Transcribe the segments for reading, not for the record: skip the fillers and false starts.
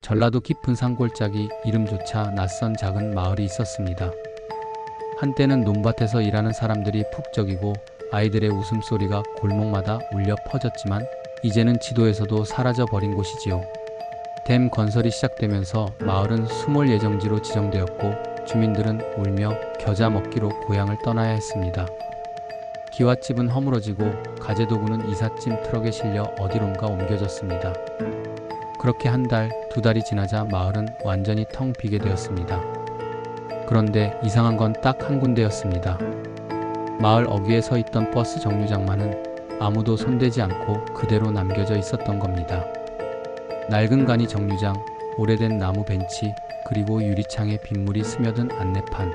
전라도 깊은 산골짜기 이름조차 낯선 작은 마을이 있었습니다. 한때는 논밭에서 일하는 사람들이 푹적이고 아이들의 웃음소리가 골목마다 울려 퍼졌지만 이제는 지도에서도 사라져 버린 곳이지요. 댐 건설이 시작되면서 마을은 수몰 예정지로 지정되었고 주민들은 울며 겨자 먹기로 고향을 떠나야 했습니다. 기와집은 허물어지고 가재도구는 이삿짐 트럭에 실려 어디론가 옮겨졌습니다. 그렇게 한 달, 두 달이 지나자 마을은 완전히 텅 비게 되었습니다. 그런데 이상한 건 딱 한 군데였습니다. 마을 어귀에 서 있던 버스 정류장만은 아무도 손대지 않고 그대로 남겨져 있었던 겁니다. 낡은 간이 정류장, 오래된 나무 벤치, 그리고 유리창에 빗물이 스며든 안내판.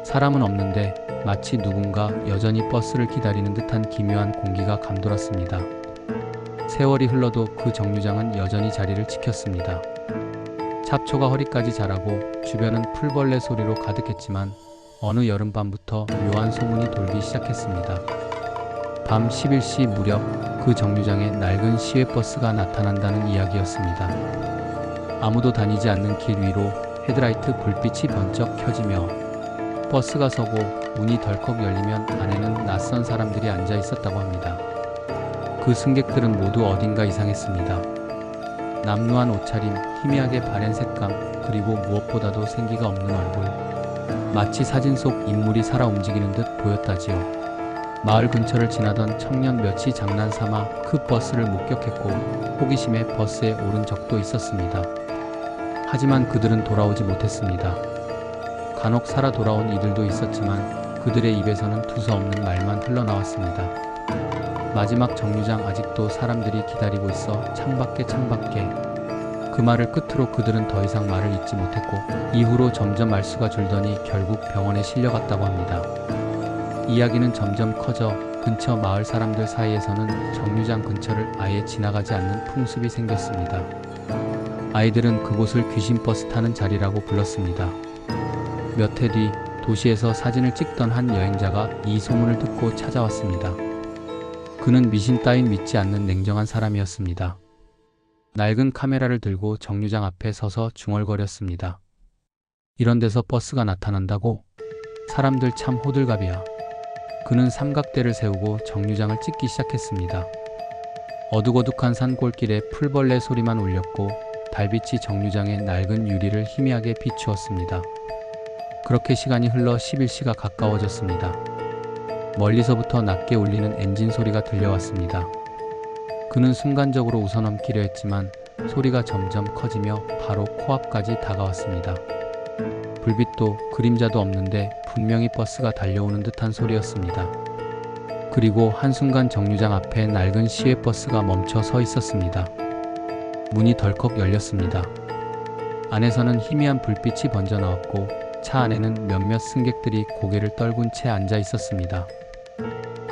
사람은 없는데 마치 누군가 여전히 버스를 기다리는 듯한 기묘한 공기가 감돌았습니다. 세월이 흘러도 그 정류장은 여전히 자리를 지켰습니다. 잡초가 허리까지 자라고 주변은 풀벌레 소리로 가득했지만 어느 여름밤부터 묘한 소문이 돌기 시작했습니다. 밤 11시 무렵 그 정류장에 낡은 시외버스가 나타난다는 이야기였습니다. 아무도 다니지 않는 길 위로 헤드라이트 불빛이 번쩍 켜지며 버스가 서고 문이 덜컥 열리면 안에는 낯선 사람들이 앉아 있었다고 합니다. 그 승객들은 모두 어딘가 이상했습니다. 남루한 옷차림, 희미하게 바랜 색감, 그리고 무엇보다도 생기가 없는 얼굴. 마치 사진 속 인물이 살아 움직이는 듯 보였다지요. 마을 근처를 지나던 청년 몇이 장난삼아 그 버스를 목격했고 호기심에 버스에 오른 적도 있었습니다. 하지만 그들은 돌아오지 못했습니다. 간혹 살아 돌아온 이들도 있었지만 그들의 입에서는 두서없는 말만 흘러나왔습니다. 마지막 정류장 아직도 사람들이 기다리고 있어 창밖에. 그 말을 끝으로 그들은 더 이상 말을 잇지 못했고 이후로 점점 말수가 줄더니 결국 병원에 실려갔다고 합니다. 이야기는 점점 커져 근처 마을 사람들 사이에서는 정류장 근처를 아예 지나가지 않는 풍습이 생겼습니다. 아이들은 그곳을 귀신버스 타는 자리라고 불렀습니다. 몇 해 뒤 도시에서 사진을 찍던 한 여행자가 이 소문을 듣고 찾아왔습니다. 그는 미신 따윈 믿지 않는 냉정한 사람이었습니다. 낡은 카메라를 들고 정류장 앞에 서서 중얼거렸습니다. 이런 데서 버스가 나타난다고? 사람들 참 호들갑이야. 그는 삼각대를 세우고 정류장을 찍기 시작했습니다. 어둑어둑한 산골길에 풀벌레 소리만 울렸고 달빛이 정류장의 낡은 유리를 희미하게 비추었습니다. 그렇게 시간이 흘러 11시가 가까워졌습니다. 멀리서부터 낮게 울리는 엔진 소리가 들려왔습니다. 그는 순간적으로 웃어넘기려 했지만 소리가 점점 커지며 바로 코앞까지 다가왔습니다. 불빛도 그림자도 없는데 분명히 버스가 달려오는 듯한 소리였습니다. 그리고 한순간 정류장 앞에 낡은 시외버스가 멈춰 서 있었습니다. 문이 덜컥 열렸습니다. 안에서는 희미한 불빛이 번져나왔고 차 안에는 몇몇 승객들이 고개를 떨군 채 앉아 있었습니다.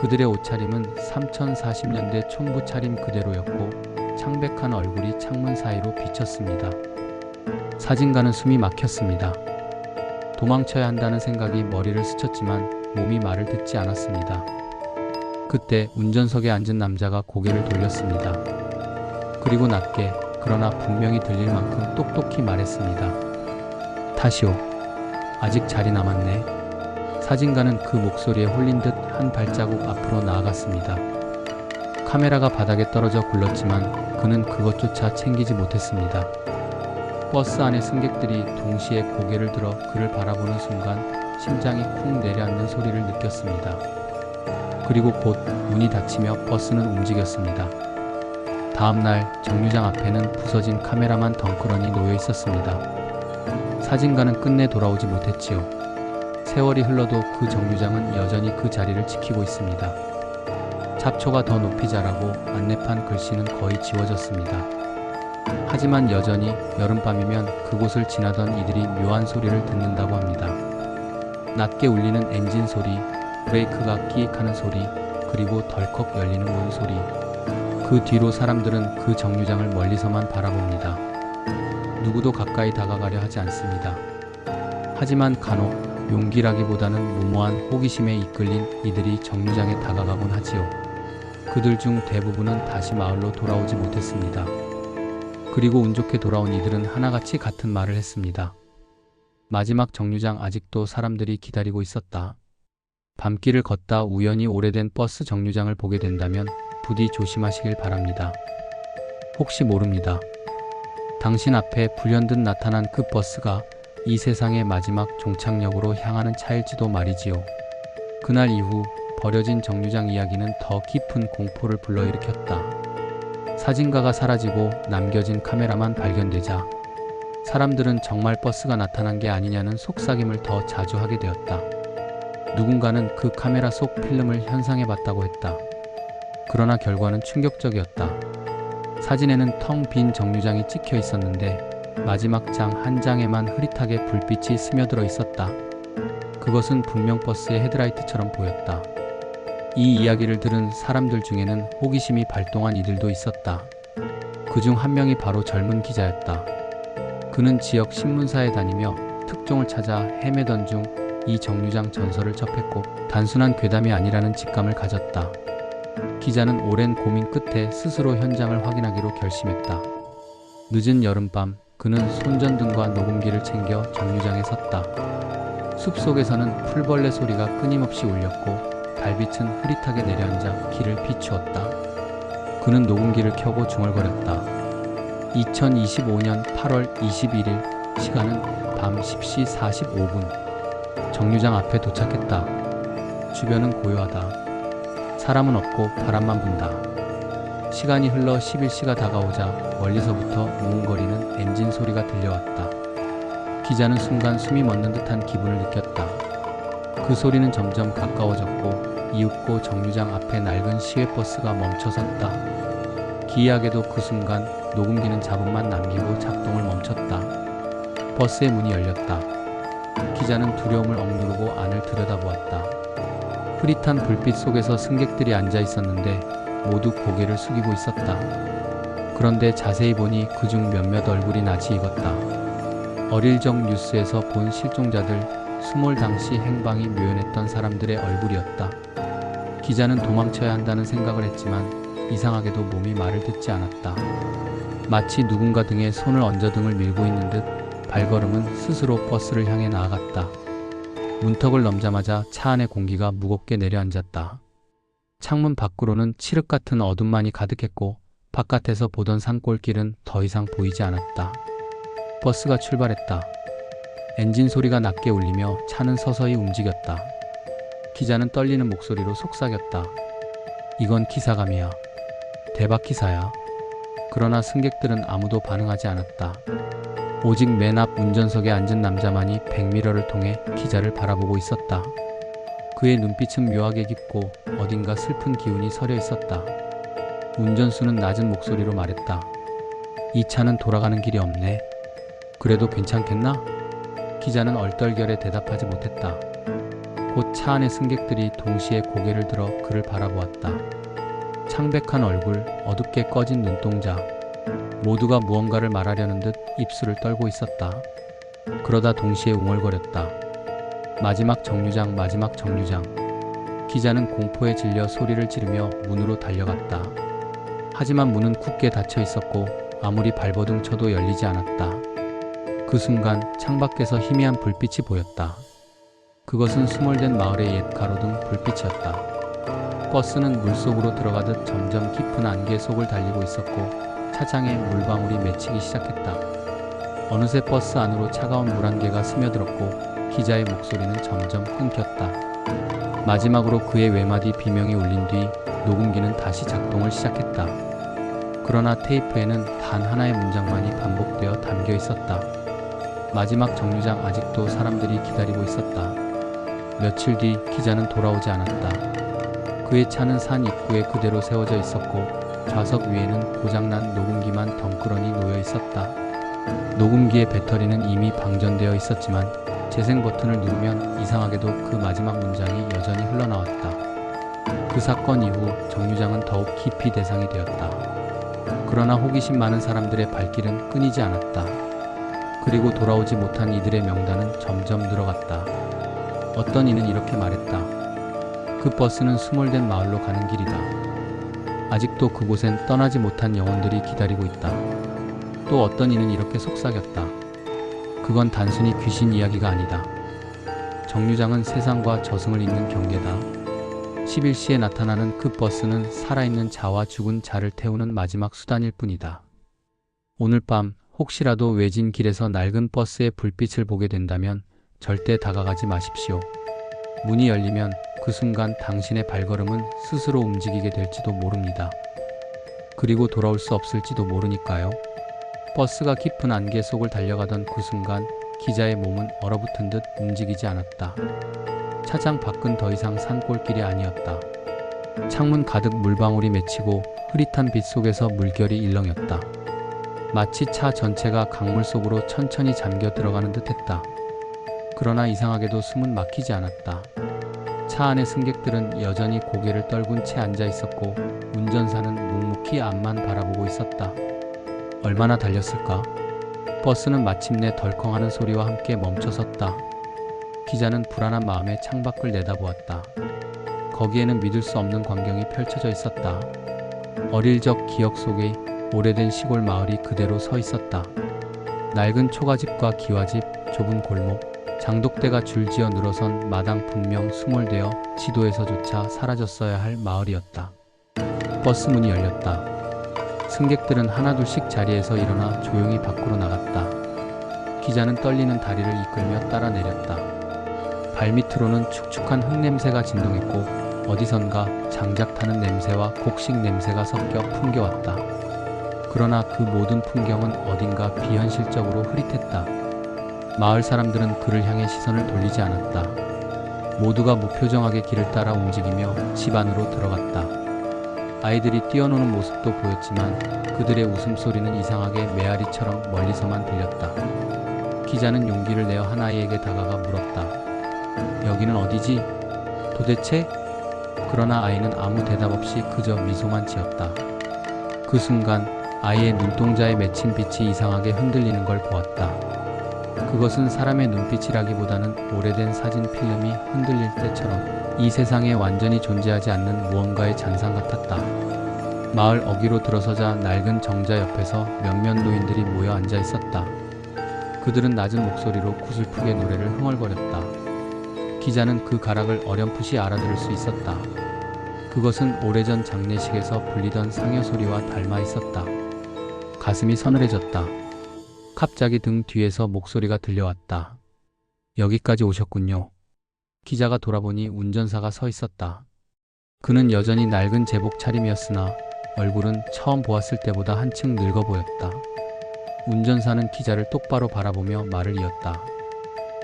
그들의 옷차림은 3040년대 촌부 차림 그대로였고 창백한 얼굴이 창문 사이로 비쳤습니다. 사진가는 숨이 막혔습니다. 도망쳐야 한다는 생각이 머리를 스쳤지만 몸이 말을 듣지 않았습니다. 그때 운전석에 앉은 남자가 고개를 돌렸습니다. 그리고 낮게 그러나 분명히 들릴 만큼 똑똑히 말했습니다. 다시오. 아직 자리 남았네. 사진가는 그 목소리에 홀린 듯 한 발자국 앞으로 나아갔습니다. 카메라가 바닥에 떨어져 굴렀지만 그는 그것조차 챙기지 못했습니다. 버스 안의 승객들이 동시에 고개를 들어 그를 바라보는 순간 심장이 쿵 내려앉는 소리를 느꼈습니다. 그리고 곧 문이 닫히며 버스는 움직였습니다. 다음날 정류장 앞에는 부서진 카메라만 덩그러니 놓여 있었습니다. 사진가는 끝내 돌아오지 못했지요. 세월이 흘러도 그 정류장은 여전히 그 자리를 지키고 있습니다. 잡초가 더 높이 자라고 안내판 글씨는 거의 지워졌습니다. 하지만 여전히 여름밤이면 그곳을 지나던 이들이 묘한 소리를 듣는다고 합니다. 낮게 울리는 엔진 소리, 브레이크가 끼익하는 소리, 그리고 덜컥 열리는 문 소리. 그 뒤로 사람들은 그 정류장을 멀리서만 바라봅니다. 누구도 가까이 다가가려 하지 않습니다. 하지만 간혹 용기라기보다는 무모한 호기심에 이끌린 이들이 정류장에 다가가곤 하지요. 그들 중 대부분은 다시 마을로 돌아오지 못했습니다. 그리고 운 좋게 돌아온 이들은 하나같이 같은 말을 했습니다. 마지막 정류장 아직도 사람들이 기다리고 있었다. 밤길을 걷다 우연히 오래된 버스 정류장을 보게 된다면 부디 조심하시길 바랍니다. 혹시 모릅니다. 당신 앞에 불현듯 나타난 그 버스가 이 세상의 마지막 종착역으로 향하는 차일지도 말이지요. 그날 이후 버려진 정류장 이야기는 더 깊은 공포를 불러일으켰다. 사진가가 사라지고 남겨진 카메라만 발견되자 사람들은 정말 버스가 나타난 게 아니냐는 속삭임을 더 자주 하게 되었다. 누군가는 그 카메라 속 필름을 현상해봤다고 했다. 그러나 결과는 충격적이었다. 사진에는 텅 빈 정류장이 찍혀 있었는데 마지막 장 한 장에만 흐릿하게 불빛이 스며들어 있었다. 그것은 분명 버스의 헤드라이트처럼 보였다. 이 이야기를 들은 사람들 중에는 호기심이 발동한 이들도 있었다. 그중 한 명이 바로 젊은 기자였다. 그는 지역 신문사에 다니며 특종을 찾아 헤매던 중 이 정류장 전설을 접했고 단순한 괴담이 아니라는 직감을 가졌다. 기자는 오랜 고민 끝에 스스로 현장을 확인하기로 결심했다. 늦은 여름밤 그는 손전등과 녹음기를 챙겨 정류장에 섰다. 숲속에서는 풀벌레 소리가 끊임없이 울렸고 달빛은 흐릿하게 내려앉아 길을 비추었다. 그는 녹음기를 켜고 중얼거렸다. 2025년 8월 21일 시간은 밤 10시 45분. 정류장 앞에 도착했다. 주변은 고요하다. 사람은 없고 바람만 분다. 시간이 흘러 11시가 다가오자 멀리서부터 웅웅거리는 엔진 소리가 들려왔다. 기자는 순간 숨이 멎는 듯한 기분을 느꼈다. 그 소리는 점점 가까워졌고 이윽고 정류장 앞에 낡은 시외버스가 멈춰섰다. 기이하게도 그 순간 녹음기는 잡음만 남기고 작동을 멈췄다. 버스의 문이 열렸다. 기자는 두려움을 억누르고 안을 들여다보았다. 흐릿한 불빛 속에서 승객들이 앉아 있었는데 모두 고개를 숙이고 있었다. 그런데 자세히 보니 그중 몇몇 얼굴이 낯이 익었다. 어릴 적 뉴스에서 본 실종자들, 수몰 당시 행방이 묘연했던 사람들의 얼굴이었다. 기자는 도망쳐야 한다는 생각을 했지만 이상하게도 몸이 말을 듣지 않았다. 마치 누군가 등에 손을 얹어 등을 밀고 있는 듯 발걸음은 스스로 버스를 향해 나아갔다. 문턱을 넘자마자 차 안의 공기가 무겁게 내려앉았다. 창문 밖으로는 칠흑 같은 어둠만이 가득했고 바깥에서 보던 산골길은 더 이상 보이지 않았다. 버스가 출발했다. 엔진 소리가 낮게 울리며 차는 서서히 움직였다. 기자는 떨리는 목소리로 속삭였다. 이건 기사감이야. 대박 기사야. 그러나 승객들은 아무도 반응하지 않았다. 오직 맨 앞 운전석에 앉은 남자만이 백미러를 통해 기자를 바라보고 있었다. 그의 눈빛은 묘하게 깊고 어딘가 슬픈 기운이 서려 있었다. 운전수는 낮은 목소리로 말했다. 이 차는 돌아가는 길이 없네. 그래도 괜찮겠나? 기자는 얼떨결에 대답하지 못했다. 곧 차 안의 승객들이 동시에 고개를 들어 그를 바라보았다. 창백한 얼굴, 어둡게 꺼진 눈동자. 모두가 무언가를 말하려는 듯 입술을 떨고 있었다. 그러다 동시에 웅얼거렸다. 마지막 정류장, 마지막 정류장. 기자는 공포에 질려 소리를 지르며 문으로 달려갔다. 하지만 문은 굳게 닫혀 있었고 아무리 발버둥 쳐도 열리지 않았다. 그 순간 창밖에서 희미한 불빛이 보였다. 그것은 수몰된 마을의 옛 가로등 불빛이었다. 버스는 물속으로 들어가듯 점점 깊은 안개 속을 달리고 있었고 차장에 물방울이 맺히기 시작했다. 어느새 버스 안으로 차가운 물 한 개가 스며들었고 기자의 목소리는 점점 끊겼다. 마지막으로 그의 외마디 비명이 울린 뒤 녹음기는 다시 작동을 시작했다. 그러나 테이프에는 단 하나의 문장만이 반복되어 담겨 있었다. 마지막 정류장 아직도 사람들이 기다리고 있었다. 며칠 뒤 기자는 돌아오지 않았다. 그의 차는 산 입구에 그대로 세워져 있었고 좌석 위에는 고장난 녹음기만 덩그러니 놓여 있었다. 녹음기의 배터리는 이미 방전되어 있었지만 재생 버튼을 누르면 이상하게도 그 마지막 문장이 여전히 흘러나왔다. 그 사건 이후 정류장은 더욱 깊이 대상이 되었다. 그러나 호기심 많은 사람들의 발길은 끊이지 않았다. 그리고 돌아오지 못한 이들의 명단은 점점 늘어갔다. 어떤 이는 이렇게 말했다. 그 버스는 수몰된 마을로 가는 길이다. 아직도 그곳엔 떠나지 못한 영혼들이 기다리고 있다. 또 어떤 이는 이렇게 속삭였다. 그건 단순히 귀신 이야기가 아니다. 정류장은 세상과 저승을 잇는 경계다. 11시에 나타나는 그 버스는 살아있는 자와 죽은 자를 태우는 마지막 수단일 뿐이다. 오늘 밤 혹시라도 외진 길에서 낡은 버스의 불빛을 보게 된다면 절대 다가가지 마십시오. 문이 열리면 그 순간 당신의 발걸음은 스스로 움직이게 될지도 모릅니다. 그리고 돌아올 수 없을지도 모르니까요. 버스가 깊은 안개 속을 달려가던 그 순간 기자의 몸은 얼어붙은 듯 움직이지 않았다. 차장 밖은 더 이상 산골길이 아니었다. 창문 가득 물방울이 맺히고 흐릿한 빛 속에서 물결이 일렁였다. 마치 차 전체가 강물 속으로 천천히 잠겨 들어가는 듯했다. 그러나 이상하게도 숨은 막히지 않았다. 차 안의 승객들은 여전히 고개를 떨군 채 앉아 있었고 운전사는 묵묵히 앞만 바라보고 있었다. 얼마나 달렸을까? 버스는 마침내 덜컹하는 소리와 함께 멈춰섰다. 기자는 불안한 마음에 창밖을 내다보았다. 거기에는 믿을 수 없는 광경이 펼쳐져 있었다. 어릴 적 기억 속의 오래된 시골 마을이 그대로 서 있었다. 낡은 초가집과 기와집, 좁은 골목, 장독대가 줄지어 늘어선 마당 분명 수몰되어 지도에서조차 사라졌어야 할 마을이었다. 버스 문이 열렸다. 승객들은 하나둘씩 자리에서 일어나 조용히 밖으로 나갔다. 기자는 떨리는 다리를 이끌며 따라 내렸다. 발밑으로는 축축한 흙냄새가 진동했고 어디선가 장작 타는 냄새와 곡식 냄새가 섞여 풍겨왔다. 그러나 그 모든 풍경은 어딘가 비현실적으로 흐릿했다. 마을 사람들은 그를 향해 시선을 돌리지 않았다. 모두가 무표정하게 길을 따라 움직이며 집 안으로 들어갔다. 아이들이 뛰어노는 모습도 보였지만 그들의 웃음소리는 이상하게 메아리처럼 멀리서만 들렸다. 기자는 용기를 내어 한 아이에게 다가가 물었다. 여기는 어디지? 도대체? 그러나 아이는 아무 대답 없이 그저 미소만 지었다. 그 순간 아이의 눈동자에 맺힌 빛이 이상하게 흔들리는 걸 보았다. 그것은 사람의 눈빛이라기보다는 오래된 사진 필름이 흔들릴 때처럼 이 세상에 완전히 존재하지 않는 무언가의 잔상 같았다. 마을 어귀로 들어서자 낡은 정자 옆에서 몇몇 노인들이 모여 앉아 있었다. 그들은 낮은 목소리로 구슬프게 노래를 흥얼거렸다. 기자는 그 가락을 어렴풋이 알아들을 수 있었다. 그것은 오래전 장례식에서 불리던 상여 소리와 닮아 있었다. 가슴이 서늘해졌다. 갑자기 등 뒤에서 목소리가 들려왔다. 여기까지 오셨군요. 기자가 돌아보니 운전사가 서 있었다. 그는 여전히 낡은 제복 차림이었으나 얼굴은 처음 보았을 때보다 한층 늙어 보였다. 운전사는 기자를 똑바로 바라보며 말을 이었다.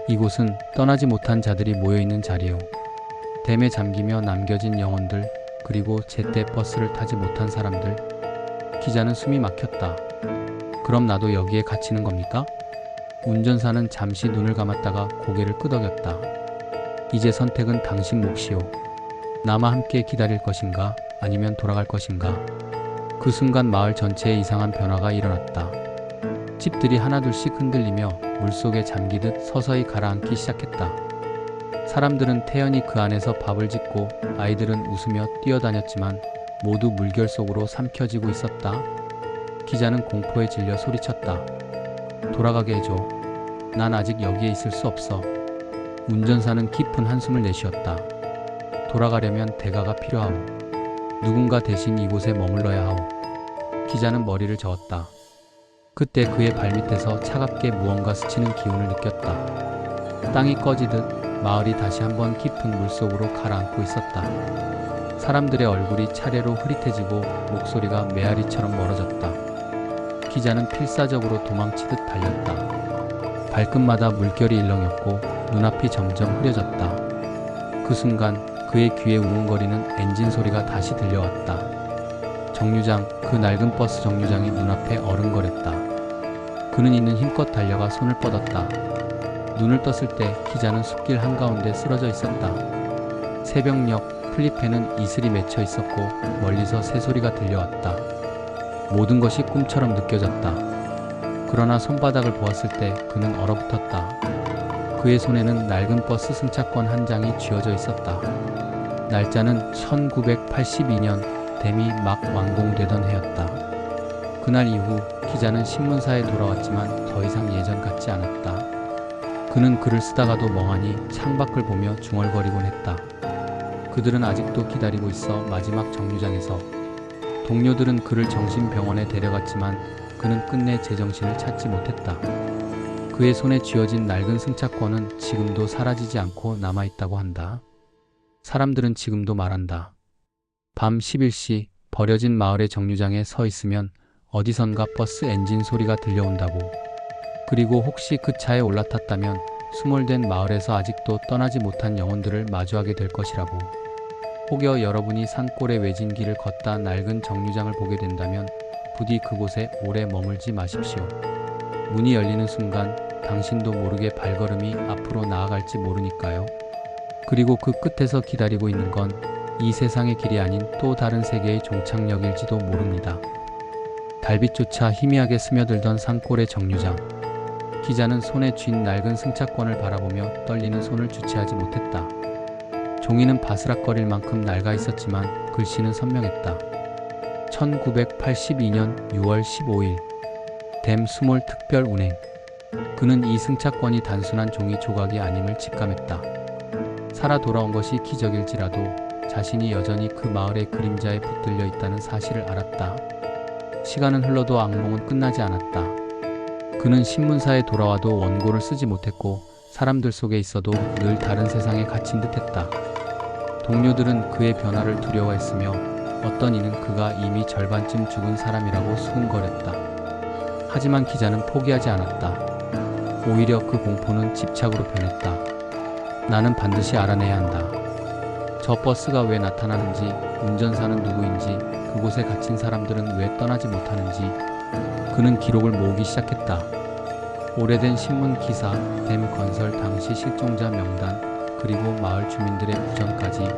이곳은 떠나지 못한 자들이 모여있는 자리요. 댐에 잠기며 남겨진 영혼들, 그리고 제때 버스를 타지 못한 사람들. 기자는 숨이 막혔다. 그럼 나도 여기에 갇히는 겁니까? 운전사는 잠시 눈을 감았다가 고개를 끄덕였다. 이제 선택은 당신 몫이오. 나와 함께 기다릴 것인가 아니면 돌아갈 것인가. 그 순간 마을 전체에 이상한 변화가 일어났다. 집들이 하나둘씩 흔들리며 물속에 잠기듯 서서히 가라앉기 시작했다. 사람들은 태연히 그 안에서 밥을 짓고 아이들은 웃으며 뛰어다녔지만 모두 물결 속으로 삼켜지고 있었다. 기자는 공포에 질려 소리쳤다. 돌아가게 해줘. 난 아직 여기에 있을 수 없어. 운전사는 깊은 한숨을 내쉬었다. 돌아가려면 대가가 필요하오. 누군가 대신 이곳에 머물러야 하오. 기자는 머리를 저었다. 그때 그의 발밑에서 차갑게 무언가 스치는 기운을 느꼈다. 땅이 꺼지듯 마을이 다시 한번 깊은 물속으로 가라앉고 있었다. 사람들의 얼굴이 차례로 흐릿해지고 목소리가 메아리처럼 멀어졌다. 기자는 필사적으로 도망치듯 달렸다. 발끝마다 물결이 일렁였고 눈앞이 점점 흐려졌다. 그 순간 그의 귀에 우웅거리는 엔진 소리가 다시 들려왔다. 정류장, 그 낡은 버스 정류장이 눈앞에 어른거렸다. 그는 이는 힘껏 달려가 손을 뻗었다. 눈을 떴을 때 기자는 숲길 한가운데 쓰러져 있었다. 새벽녘 플립에는 이슬이 맺혀 있었고 멀리서 새소리가 들려왔다. 모든 것이 꿈처럼 느껴졌다. 그러나 손바닥을 보았을 때 그는 얼어붙었다. 그의 손에는 낡은 버스 승차권 한 장이 쥐어져 있었다. 날짜는 1982년 댐이 막 완공되던 해였다. 그날 이후 기자는 신문사에 돌아왔지만 더 이상 예전 같지 않았다. 그는 글을 쓰다가도 멍하니 창밖을 보며 중얼거리곤 했다. 그들은 아직도 기다리고 있어 마지막 정류장에서. 동료들은 그를 정신병원에 데려갔지만 그는 끝내 제정신을 찾지 못했다. 그의 손에 쥐어진 낡은 승차권은 지금도 사라지지 않고 남아있다고 한다. 사람들은 지금도 말한다. 밤 11시 버려진 마을의 정류장에 서 있으면 어디선가 버스 엔진 소리가 들려온다고. 그리고 혹시 그 차에 올라탔다면 수몰된 마을에서 아직도 떠나지 못한 영혼들을 마주하게 될 것이라고. 혹여 여러분이 산골의 외진 길을 걷다 낡은 정류장을 보게 된다면 부디 그곳에 오래 머물지 마십시오. 문이 열리는 순간 당신도 모르게 발걸음이 앞으로 나아갈지 모르니까요. 그리고 그 끝에서 기다리고 있는 건 이 세상의 길이 아닌 또 다른 세계의 종착역일지도 모릅니다. 달빛조차 희미하게 스며들던 산골의 정류장. 기자는 손에 쥔 낡은 승차권을 바라보며 떨리는 손을 주체하지 못했다. 종이는 바스락거릴 만큼 낡아 있었지만 글씨는 선명했다. 1982년 6월 15일 댐 수몰 특별 운행. 그는 이 승차권이 단순한 종이 조각이 아님을 직감했다. 살아 돌아온 것이 기적일지라도 자신이 여전히 그 마을의 그림자에 붙들려 있다는 사실을 알았다. 시간은 흘러도 악몽은 끝나지 않았다. 그는 신문사에 돌아와도 원고를 쓰지 못했고 사람들 속에 있어도 늘 다른 세상에 갇힌 듯했다. 동료들은 그의 변화를 두려워했으며 어떤 이는 그가 이미 절반쯤 죽은 사람이라고 수군거렸다. 하지만 기자는 포기하지 않았다. 오히려 그 공포는 집착으로 변했다. 나는 반드시 알아내야 한다. 저 버스가 왜 나타나는지, 운전사는 누구인지, 그곳에 갇힌 사람들은 왜 떠나지 못하는지. 그는 기록을 모으기 시작했다. 오래된 신문 기사, 댐 건설 당시 실종자 명단, 그리고 마을 주민들의 부전까지.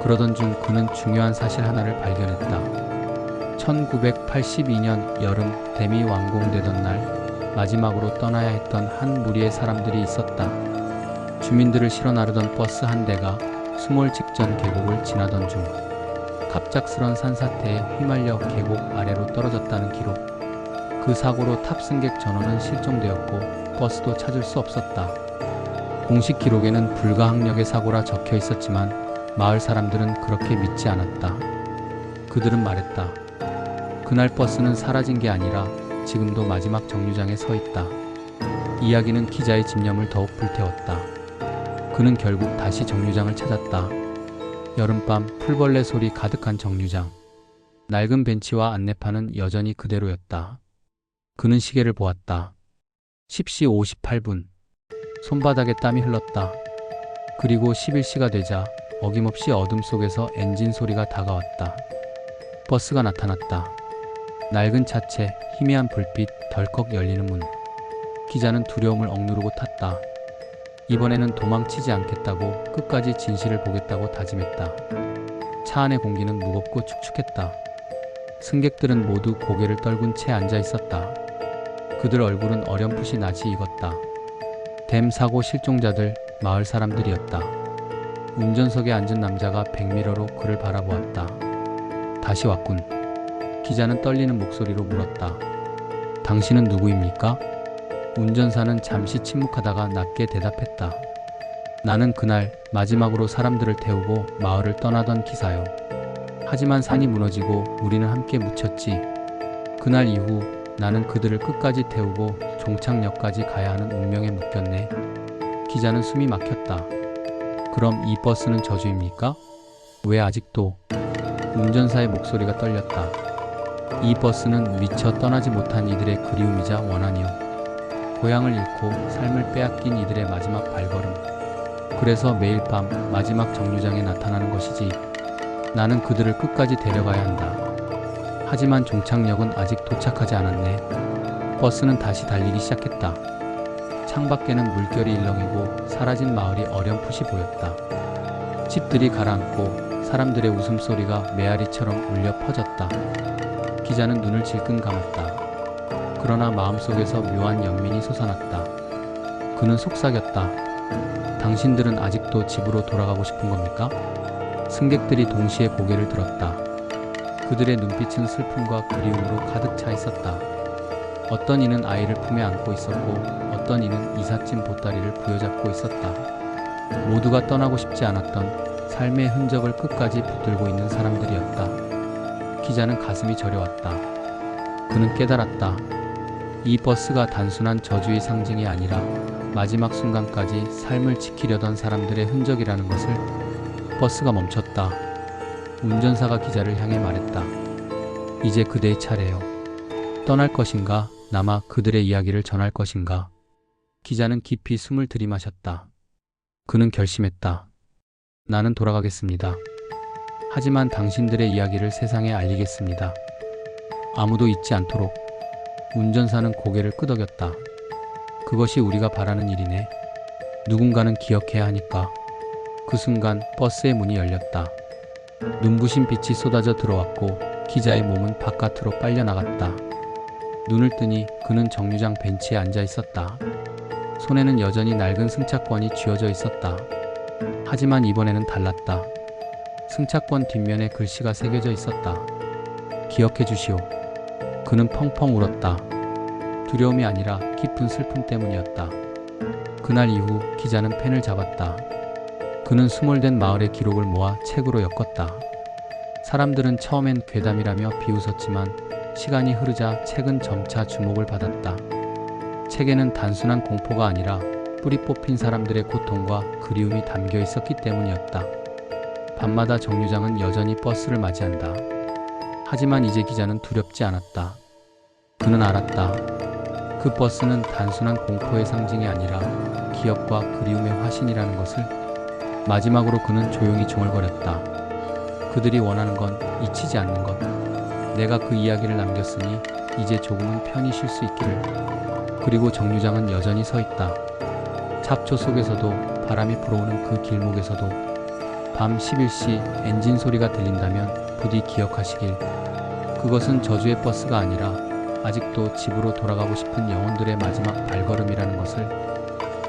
그러던 중 그는 중요한 사실 하나를 발견했다. 1982년 여름 댐이 완공되던 날 마지막으로 떠나야 했던 한 무리의 사람들이 있었다. 주민들을 실어 나르던 버스 한 대가 수몰 직전 계곡을 지나던 중 갑작스런 산사태에 휘말려 계곡 아래로 떨어졌다는 기록. 그 사고로 탑승객 전원은 실종되었고 버스도 찾을 수 없었다. 공식 기록에는 불가항력의 사고라 적혀 있었지만 마을 사람들은 그렇게 믿지 않았다. 그들은 말했다. 그날 버스는 사라진 게 아니라 지금도 마지막 정류장에 서 있다. 이야기는 기자의 집념을 더욱 불태웠다. 그는 결국 다시 정류장을 찾았다. 여름밤 풀벌레 소리 가득한 정류장. 낡은 벤치와 안내판은 여전히 그대로였다. 그는 시계를 보았다. 10시 58분. 손바닥에 땀이 흘렀다. 그리고 11시가 되자 어김없이 어둠 속에서 엔진 소리가 다가왔다. 버스가 나타났다. 낡은 차체, 희미한 불빛, 덜컥 열리는 문. 기자는 두려움을 억누르고 탔다. 이번에는 도망치지 않겠다고, 끝까지 진실을 보겠다고 다짐했다. 차 안의 공기는 무겁고 축축했다. 승객들은 모두 고개를 떨군 채 앉아 있었다. 그들 얼굴은 어렴풋이 낯이 익었다. 댐 사고 실종자들, 마을 사람들이었다. 운전석에 앉은 남자가 백미러로 그를 바라보았다. 다시 왔군. 기자는 떨리는 목소리로 물었다. 당신은 누구입니까? 운전사는 잠시 침묵하다가 낮게 대답했다. 나는 그날 마지막으로 사람들을 태우고 마을을 떠나던 기사요. 하지만 산이 무너지고 우리는 함께 묻혔지. 그날 이후 나는 그들을 끝까지 태우고 종착역까지 가야 하는 운명에 묶였네. 기자는 숨이 막혔다. 그럼 이 버스는 저주입니까? 왜 아직도? 운전사의 목소리가 떨렸다. 이 버스는 미처 떠나지 못한 이들의 그리움이자 원한이요. 고향을 잃고 삶을 빼앗긴 이들의 마지막 발걸음. 그래서 매일 밤 마지막 정류장에 나타나는 것이지. 나는 그들을 끝까지 데려가야 한다. 하지만 종착역은 아직 도착하지 않았네. 버스는 다시 달리기 시작했다. 창밖에는 물결이 일렁이고 사라진 마을이 어렴풋이 보였다. 집들이 가라앉고 사람들의 웃음소리가 메아리처럼 울려 퍼졌다. 기자는 눈을 질끈 감았다. 그러나 마음속에서 묘한 영민이 솟아났다. 그는 속삭였다. 당신들은 아직도 집으로 돌아가고 싶은 겁니까? 승객들이 동시에 고개를 들었다. 그들의 눈빛은 슬픔과 그리움으로 가득 차 있었다. 어떤 이는 아이를 품에 안고 있었고 어떤 이는 이삿짐 보따리를 부여잡고 있었다. 모두가 떠나고 싶지 않았던 삶의 흔적을 끝까지 붙들고 있는 사람들이었다. 기자는 가슴이 저려왔다. 그는 깨달았다. 이 버스가 단순한 저주의 상징이 아니라 마지막 순간까지 삶을 지키려던 사람들의 흔적이라는 것을. 버스가 멈췄다. 운전사가 기자를 향해 말했다. 이제 그대의 차례요. 떠날 것인가? 남아 그들의 이야기를 전할 것인가? 기자는 깊이 숨을 들이마셨다. 그는 결심했다. 나는 돌아가겠습니다. 하지만 당신들의 이야기를 세상에 알리겠습니다. 아무도 잊지 않도록. 운전사는 고개를 끄덕였다. 그것이 우리가 바라는 일이네. 누군가는 기억해야 하니까. 그 순간 버스의 문이 열렸다. 눈부신 빛이 쏟아져 들어왔고 기자의 몸은 바깥으로 빨려나갔다. 눈을 뜨니 그는 정류장 벤치에 앉아 있었다. 손에는 여전히 낡은 승차권이 쥐어져 있었다. 하지만 이번에는 달랐다. 승차권 뒷면에 글씨가 새겨져 있었다. 기억해 주시오. 그는 펑펑 울었다. 두려움이 아니라 깊은 슬픔 때문이었다. 그날 이후 기자는 펜을 잡았다. 그는 수몰된 마을의 기록을 모아 책으로 엮었다. 사람들은 처음엔 괴담이라며 비웃었지만 시간이 흐르자 책은 점차 주목을 받았다. 책에는 단순한 공포가 아니라 뿌리 뽑힌 사람들의 고통과 그리움이 담겨 있었기 때문이었다. 밤마다 정류장은 여전히 버스를 맞이한다. 하지만 이제 기자는 두렵지 않았다. 그는 알았다. 그 버스는 단순한 공포의 상징이 아니라 기억과 그리움의 화신이라는 것을. 마지막으로 그는 조용히 중얼거렸다. 그들이 원하는 건 잊히지 않는 것. 내가 그 이야기를 남겼으니 이제 조금은 편히 쉴 수 있기를. 그리고 정류장은 여전히 서 있다. 잡초 속에서도 바람이 불어오는 그 길목에서도. 밤 11시 엔진 소리가 들린다면 부디 기억하시길. 그것은 저주의 버스가 아니라 아직도 집으로 돌아가고 싶은 영혼들의 마지막 발걸음이라는 것을.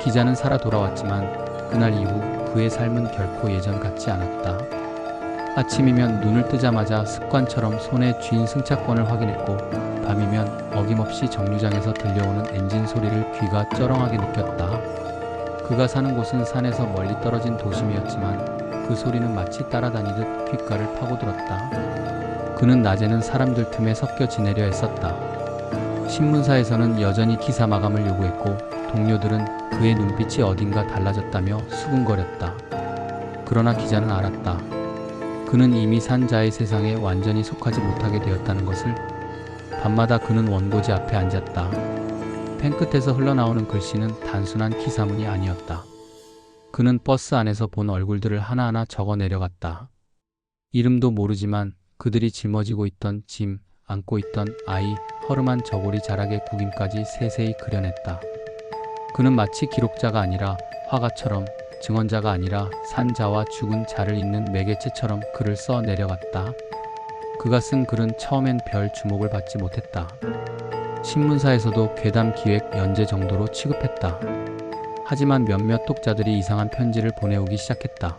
기자는 살아 돌아왔지만 그날 이후 그의 삶은 결코 예전 같지 않았다. 아침이면 눈을 뜨자마자 습관처럼 손에 쥔 승차권을 확인했고 밤이면 어김없이 정류장에서 들려오는 엔진 소리를 귀가 쩌렁하게 느꼈다. 그가 사는 곳은 산에서 멀리 떨어진 도심이었지만 그 소리는 마치 따라다니듯 귓가를 파고들었다. 그는 낮에는 사람들 틈에 섞여 지내려 했었다. 신문사에서는 여전히 기사 마감을 요구했고 동료들은 그의 눈빛이 어딘가 달라졌다며 수군거렸다. 그러나 기자는 알았다. 그는 이미 산자의 세상에 완전히 속하지 못하게 되었다는 것을. 밤마다 그는 원고지 앞에 앉았다. 펜 끝에서 흘러나오는 글씨는 단순한 기사문이 아니었다. 그는 버스 안에서 본 얼굴들을 하나하나 적어 내려갔다. 이름도 모르지만 그들이 짊어지고 있던 짐, 안고 있던 아이, 허름한 저고리 자락의 구김까지 세세히 그려냈다. 그는 마치 기록자가 아니라 화가처럼, 증언자가 아니라 산자와 죽은 자를 잇는 매개체처럼 글을 써 내려갔다. 그가 쓴 글은 처음엔 별 주목을 받지 못했다. 신문사에서도 괴담 기획 연재 정도로 취급했다. 하지만 몇몇 독자들이 이상한 편지를 보내오기 시작했다.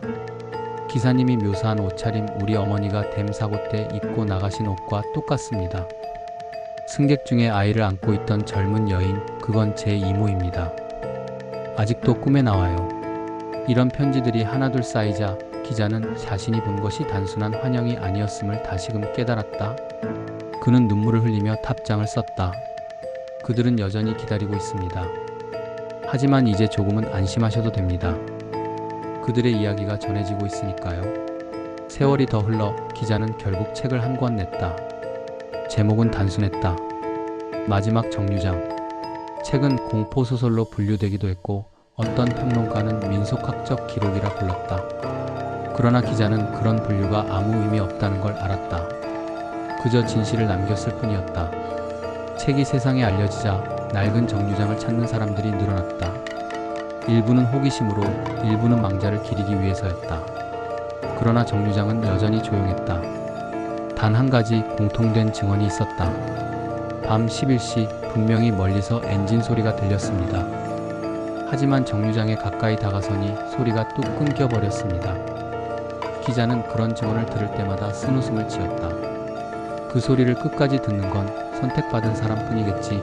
기사님이 묘사한 옷차림 우리 어머니가 댐 사고 때 입고 나가신 옷과 똑같습니다. 승객 중에 아이를 안고 있던 젊은 여인, 그건 제 이모입니다. 아직도 꿈에 나와요. 이런 편지들이 하나둘 쌓이자 기자는 자신이 본 것이 단순한 환영이 아니었음을 다시금 깨달았다. 그는 눈물을 흘리며 답장을 썼다. 그들은 여전히 기다리고 있습니다. 하지만 이제 조금은 안심하셔도 됩니다. 그들의 이야기가 전해지고 있으니까요. 세월이 더 흘러 기자는 결국 책을 한 권 냈다. 제목은 단순했다. 마지막 정류장. 책은 공포소설로 분류되기도 했고 어떤 평론가는 민속학적 기록이라 불렀다. 그러나 기자는 그런 분류가 아무 의미 없다는 걸 알았다. 그저 진실을 남겼을 뿐이었다. 책이 세상에 알려지자 낡은 정류장을 찾는 사람들이 늘어났다. 일부는 호기심으로, 일부는 망자를 기리기 위해서였다. 그러나 정류장은 여전히 조용했다. 단 한 가지 공통된 증언이 있었다. 밤 11시 분명히 멀리서 엔진 소리가 들렸습니다. 하지만 정류장에 가까이 다가서니 소리가 뚝 끊겨버렸습니다. 기자는 그런 증언을 들을 때마다 쓴웃음을 지었다. 그 소리를 끝까지 듣는 건 선택받은 사람뿐이겠지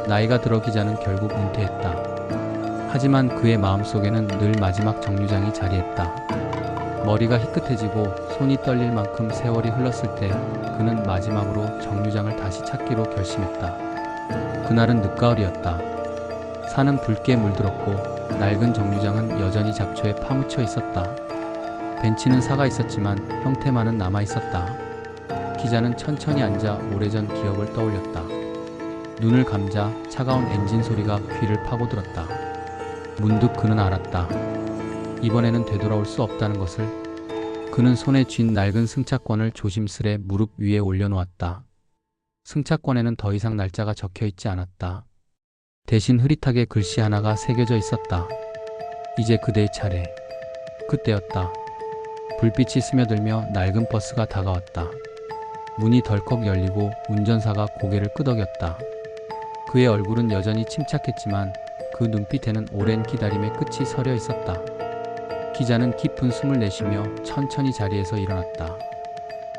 나이가 들어 기자는 결국 은퇴했다. 하지만 그의 마음속에는 늘 마지막 정류장이 자리했다. 머리가 희끗해지고 손이 떨릴 만큼 세월이 흘렀을 때 그는 마지막으로 정류장을 다시 찾기로 결심했다. 그날은 늦가을이었다. 산은 붉게 물들었고 낡은 정류장은 여전히 잡초에 파묻혀 있었다. 벤치는 사가 있었지만 형태만은 남아 있었다. 기자는 천천히 앉아 오래전 기억을 떠올렸다. 눈을 감자 차가운 엔진 소리가 귀를 파고들었다. 문득 그는 알았다. 이번에는 되돌아올 수 없다는 것을. 그는 손에 쥔 낡은 승차권을 조심스레 무릎 위에 올려놓았다. 승차권에는 더 이상 날짜가 적혀 있지 않았다. 대신 흐릿하게 글씨 하나가 새겨져 있었다. 이제 그대의 차례. 그때였다. 불빛이 스며들며 낡은 버스가 다가왔다. 문이 덜컥 열리고 운전사가 고개를 끄덕였다. 그의 얼굴은 여전히 침착했지만 그 눈빛에는 오랜 기다림의 끝이 서려 있었다. 기자는 깊은 숨을 내쉬며 천천히 자리에서 일어났다.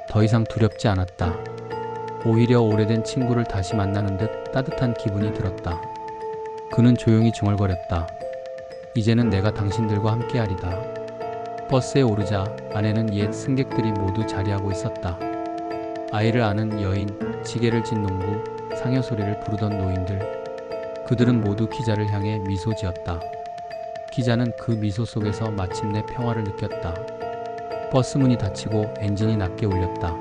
더 이상 두렵지 않았다. 오히려 오래된 친구를 다시 만나는 듯 따뜻한 기분이 들었다. 그는 조용히 중얼거렸다. 이제는 내가 당신들과 함께하리다. 버스에 오르자 안에는 옛 승객들이 모두 자리하고 있었다. 아이를 아는 여인, 지게를 진 농부, 상여 소리를 부르던 노인들. 그들은 모두 기자를 향해 미소 지었다. 기자는 그 미소 속에서 마침내 평화를 느꼈다. 버스 문이 닫히고 엔진이 낮게 울렸다.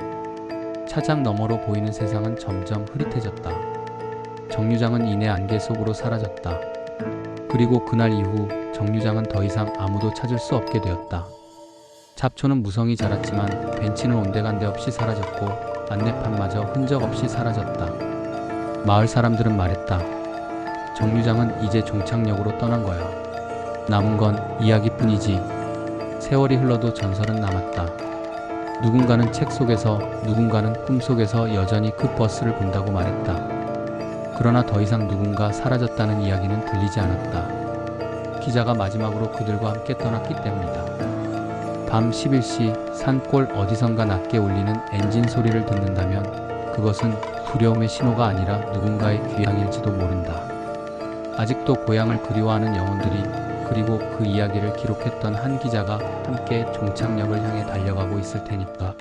차장 너머로 보이는 세상은 점점 흐릿해졌다. 정류장은 이내 안개 속으로 사라졌다. 그리고 그날 이후 정류장은 더 이상 아무도 찾을 수 없게 되었다. 잡초는 무성히 자랐지만 벤치는 온데간데 없이 사라졌고 안내판마저 흔적 없이 사라졌다. 마을 사람들은 말했다. 정류장은 이제 종착역으로 떠난 거야. 남은 건 이야기뿐이지. 세월이 흘러도 전설은 남았다. 누군가는 책 속에서, 누군가는 꿈속에서 여전히 그 버스를 본다고 말했다. 그러나 더 이상 누군가 사라졌다는 이야기는 들리지 않았다. 기자가 마지막으로 그들과 함께 떠났기 때문이다. 밤 11시 산골 어디선가 낮게 울리는 엔진 소리를 듣는다면 그것은 두려움의 신호가 아니라 누군가의 귀향일지도 모른다. 아직도 고향을 그리워하는 영혼들이, 그리고 그 이야기를 기록했던 한 기자가 함께 종착역을 향해 달려가고 있을 테니까.